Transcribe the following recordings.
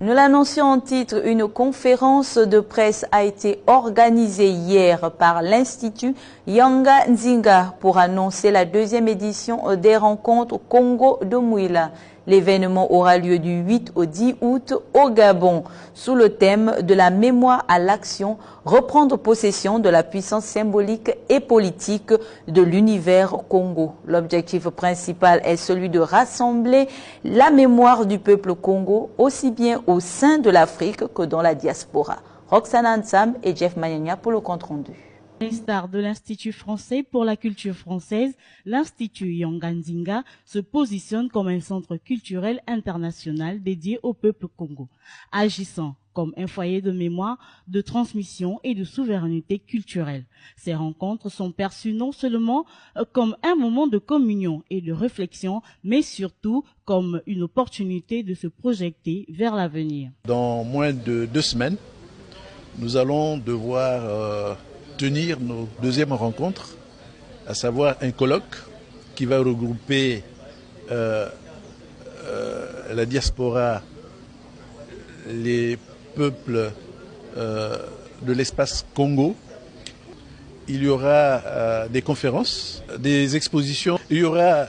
Nous l'annoncions en titre, une conférence de presse a été organisée hier par l'Institut Yanga Nzinga pour annoncer la deuxième édition des rencontres Congo de Mouila. L'événement aura lieu du 8 au 10 août au Gabon, sous le thème de la mémoire à l'action, reprendre possession de la puissance symbolique et politique de l'univers Congo. L'objectif principal est celui de rassembler la mémoire du peuple Congo, aussi bien au sein de l'Afrique que dans la diaspora. Roxane Ansam et Jeff Mayanya pour le compte rendu. L'instar de l'Institut français pour la culture française, l'Institut Yanga Nzinga se positionne comme un centre culturel international dédié au peuple Congo, agissant comme un foyer de mémoire, de transmission et de souveraineté culturelle. Ces rencontres sont perçues non seulement comme un moment de communion et de réflexion, mais surtout comme une opportunité de se projeter vers l'avenir. Dans moins de 2 semaines, nous allons devoir tenir nos deuxièmes rencontres, à savoir un colloque qui va regrouper la diaspora, les peuples de l'espace Congo. Il y aura des conférences, des expositions, il y aura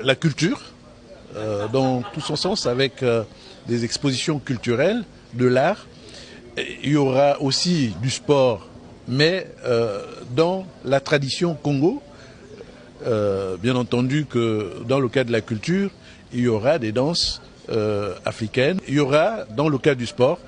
la culture dans tout son sens avec des expositions culturelles, de l'art. Il y aura aussi du sport, mais dans la tradition Congo, bien entendu que dans le cas de la culture, il y aura des danses africaines. Il y aura, dans le cas du sport,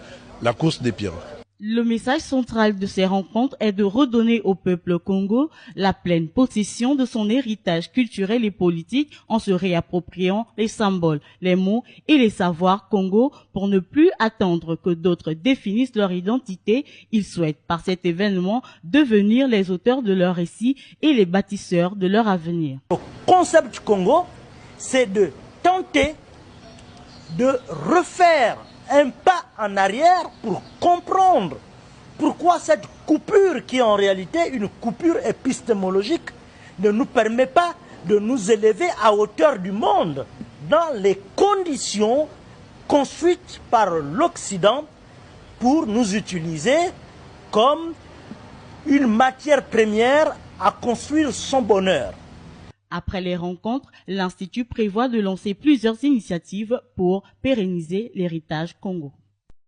la course des pirogues. Le message central de ces rencontres est de redonner au peuple Congo la pleine possession de son héritage culturel et politique en se réappropriant les symboles, les mots et les savoirs Congo pour ne plus attendre que d'autres définissent leur identité. Ils souhaitent par cet événement devenir les auteurs de leur récit et les bâtisseurs de leur avenir. Le concept du Congo, c'est de tenter de refaire un pas en arrière pour comprendre pourquoi cette coupure, qui est en réalité une coupure épistémologique, ne nous permet pas de nous élever à hauteur du monde dans les conditions construites par l'Occident pour nous utiliser comme une matière première à construire son bonheur. Après les rencontres, l'Institut prévoit de lancer plusieurs initiatives pour pérenniser l'héritage Congo.